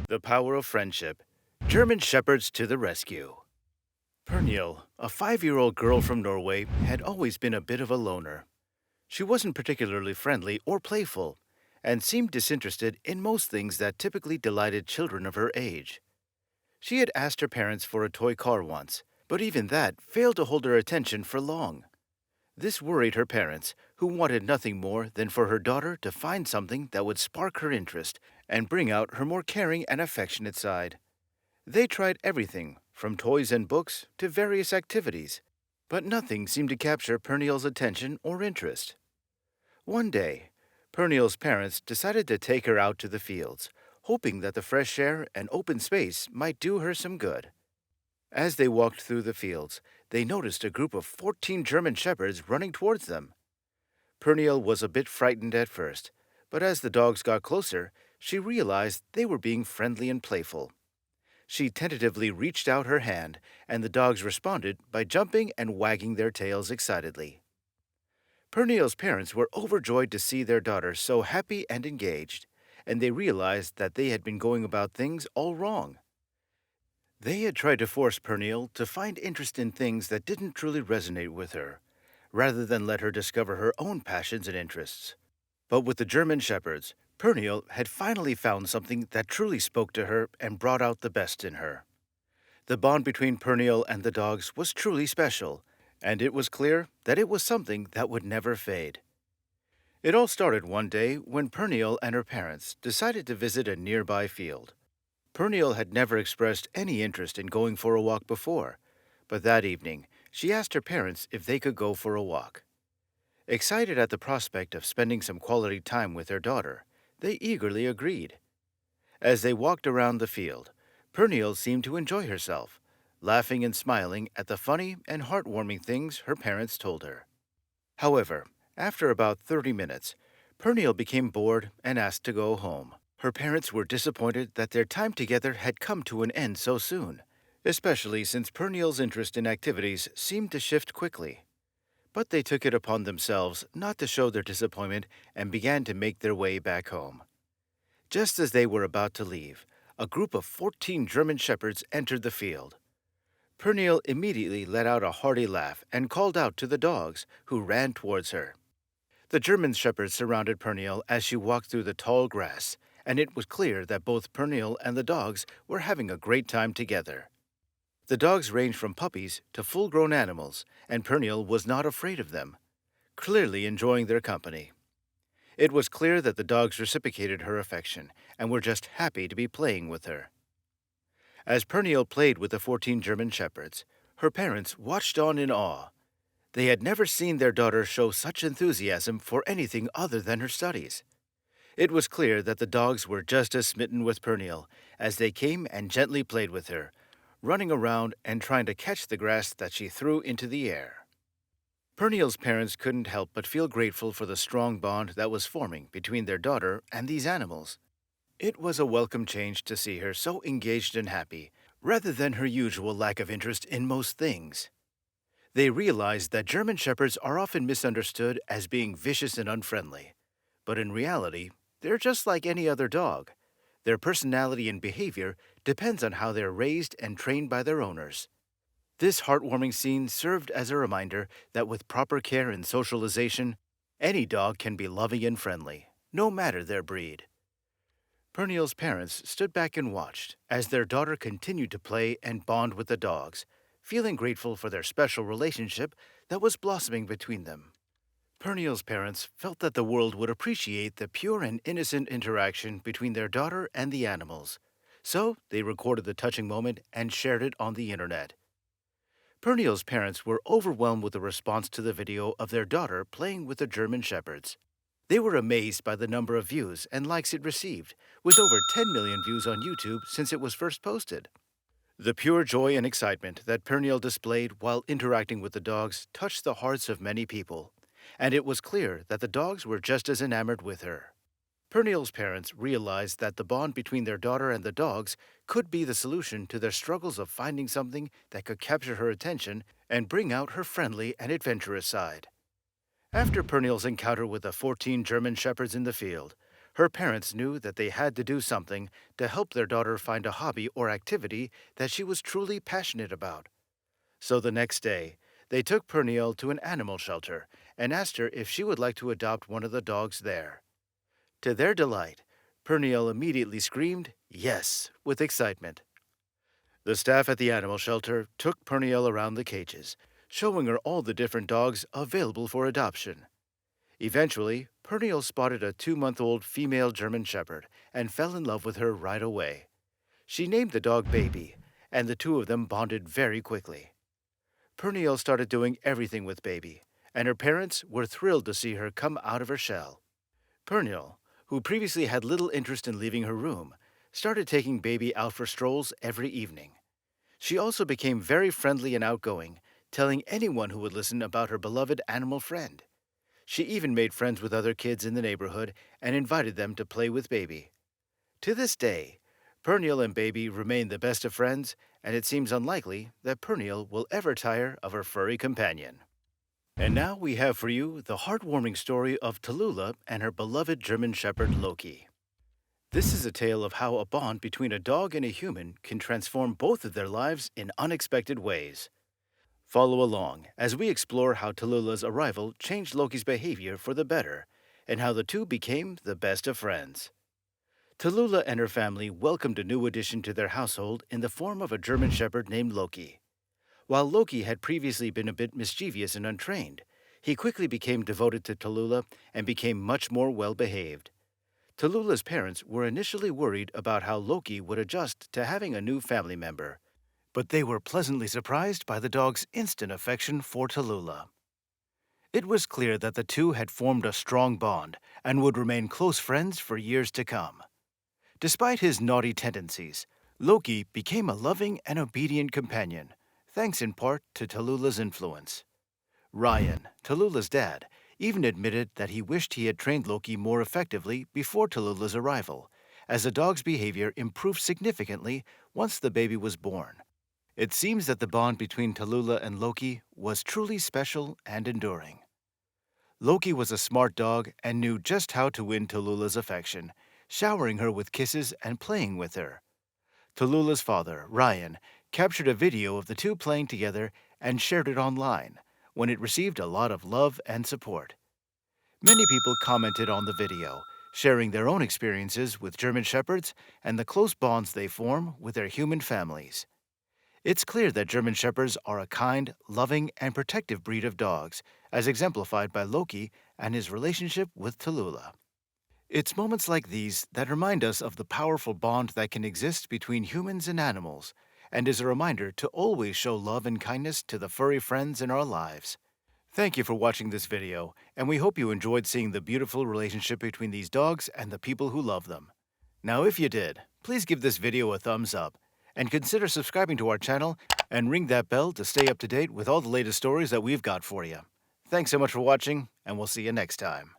The power of friendship. German shepherds to the rescue. Pernille, a 5-year-old girl from Norway, had always been a bit of a loner. She wasn't particularly friendly or playful, and seemed disinterested in most things that typically delighted children of her age. She had asked her parents for a toy car once, but even that failed to hold her attention for long. This worried her parents, who wanted nothing more than for her daughter to find something that would spark her interest and bring out her more caring and affectionate side. They tried everything, from toys and books to various activities, but nothing seemed to capture Pernille's attention or interest. One day, Pernille's parents decided to take her out to the fields, hoping that the fresh air and open space might do her some good. As they walked through the fields, they noticed a group of 14 German shepherds running towards them. Pernille was a bit frightened at first, but as the dogs got closer, she realized they were being friendly and playful. She tentatively reached out her hand, and the dogs responded by jumping and wagging their tails excitedly. Pernille's parents were overjoyed to see their daughter so happy and engaged, and they realized that they had been going about things all wrong. They had tried to force Pernille to find interest in things that didn't truly resonate with her, rather than let her discover her own passions and interests. But with the German shepherds, Pernille had finally found something that truly spoke to her and brought out the best in her. The bond between Pernille and the dogs was truly special, and it was clear that it was something that would never fade. It all started one day when Pernille and her parents decided to visit a nearby field. Pernille had never expressed any interest in going for a walk before, but that evening she asked her parents if they could go for a walk. Excited at the prospect of spending some quality time with their daughter, they eagerly agreed. As they walked around the field, Pernille seemed to enjoy herself, laughing and smiling at the funny and heartwarming things her parents told her. However, after about 30 minutes, Pernille became bored and asked to go home. Her parents were disappointed that their time together had come to an end so soon, especially since Pernille's interest in activities seemed to shift quickly. But they took it upon themselves not to show their disappointment and began to make their way back home. Just as they were about to leave, a group of 14 German shepherds entered the field. Pernille immediately let out a hearty laugh and called out to the dogs, who ran towards her. The German shepherds surrounded Pernille as she walked through the tall grass, and it was clear that both Pernille and the dogs were having a great time together. The dogs ranged from puppies to full-grown animals, and Pernille was not afraid of them, clearly enjoying their company. It was clear that the dogs reciprocated her affection and were just happy to be playing with her. As Pernille played with the 14 German shepherds, her parents watched on in awe. They had never seen their daughter show such enthusiasm for anything other than her studies. It was clear that the dogs were just as smitten with Pernille as they came and gently played with her, running around and trying to catch the grass that she threw into the air. Pernille's parents couldn't help but feel grateful for the strong bond that was forming between their daughter and these animals. It was a welcome change to see her so engaged and happy, rather than her usual lack of interest in most things. They realized that German shepherds are often misunderstood as being vicious and unfriendly, but in reality, they're just like any other dog. Their personality and behavior depends on how they're raised and trained by their owners. This heartwarming scene served as a reminder that with proper care and socialization, any dog can be loving and friendly, no matter their breed. Pernille's parents stood back and watched as their daughter continued to play and bond with the dogs, feeling grateful for their special relationship that was blossoming between them. Pernille's parents felt that the world would appreciate the pure and innocent interaction between their daughter and the animals, so they recorded the touching moment and shared it on the internet. Pernille's parents were overwhelmed with the response to the video of their daughter playing with the German shepherds. They were amazed by the number of views and likes it received, with over 10 million views on YouTube since it was first posted. The pure joy and excitement that Pernille displayed while interacting with the dogs touched the hearts of many people, and it was clear that the dogs were just as enamored with her. Pernille's parents realized that the bond between their daughter and the dogs could be the solution to their struggles of finding something that could capture her attention and bring out her friendly and adventurous side. After Pernille's encounter with the 14 German shepherds in the field, Her parents knew that they had to do something to help their daughter find a hobby or activity that she was truly passionate about. So the next day, they took Pernille to an animal shelter and asked her if she would like to adopt one of the dogs there. To their delight, Pernille immediately screamed yes with excitement. The staff at the animal shelter took Pernille around the cages, showing her all the different dogs available for adoption. Eventually, Pernille spotted a 2-month-old female German shepherd and fell in love with her right away. She named the dog Baby, and the two of them bonded very quickly. Pernille started doing everything with Baby, and her parents were thrilled to see her come out of her shell. Pernille, who previously had little interest in leaving her room, started taking Baby out for strolls every evening. She also became very friendly and outgoing, telling anyone who would listen about her beloved animal friend. She even made friends with other kids in the neighborhood and invited them to play with Baby. To this day, Pernille and Baby remain the best of friends, and it seems unlikely that Pernille will ever tire of her furry companion. And now we have for you the heartwarming story of Tallulah and her beloved German shepherd Loki. This is a tale of how a bond between a dog and a human can transform both of their lives in unexpected ways. Follow along as we explore how Tallulah's arrival changed Loki's behavior for the better, and how the two became the best of friends. Tallulah and her family welcomed a new addition to their household in the form of a German shepherd named Loki. While Loki had previously been a bit mischievous and untrained, he quickly became devoted to Tallulah and became much more well-behaved. Tallulah's parents were initially worried about how Loki would adjust to having a new family member, but they were pleasantly surprised by the dog's instant affection for Tallulah. It was clear that the two had formed a strong bond and would remain close friends for years to come. Despite his naughty tendencies, Loki became a loving and obedient companion, thanks in part to Tallulah's influence. Ryan, Tallulah's dad, even admitted that he wished he had trained Loki more effectively before Tallulah's arrival, as the dog's behavior improved significantly once the baby was born. It seems that the bond between Tallulah and Loki was truly special and enduring. Loki was a smart dog and knew just how to win Tallulah's affection, showering her with kisses and playing with her. Tallulah's father, Ryan, captured a video of the two playing together and shared it online, when it received a lot of love and support. Many people commented on the video, sharing their own experiences with German shepherds and the close bonds they form with their human families. It's clear that German shepherds are a kind, loving, and protective breed of dogs, as exemplified by Loki and his relationship with Tallulah. It's moments like these that remind us of the powerful bond that can exist between humans and animals, and is a reminder to always show love and kindness to the furry friends in our lives. Thank you for watching this video, and we hope you enjoyed seeing the beautiful relationship between these dogs and the people who love them. Now, if you did, please give this video a thumbs up, and consider subscribing to our channel and ring that bell to stay up to date with all the latest stories that we've got for you. Thanks so much for watching, and we'll see you next time.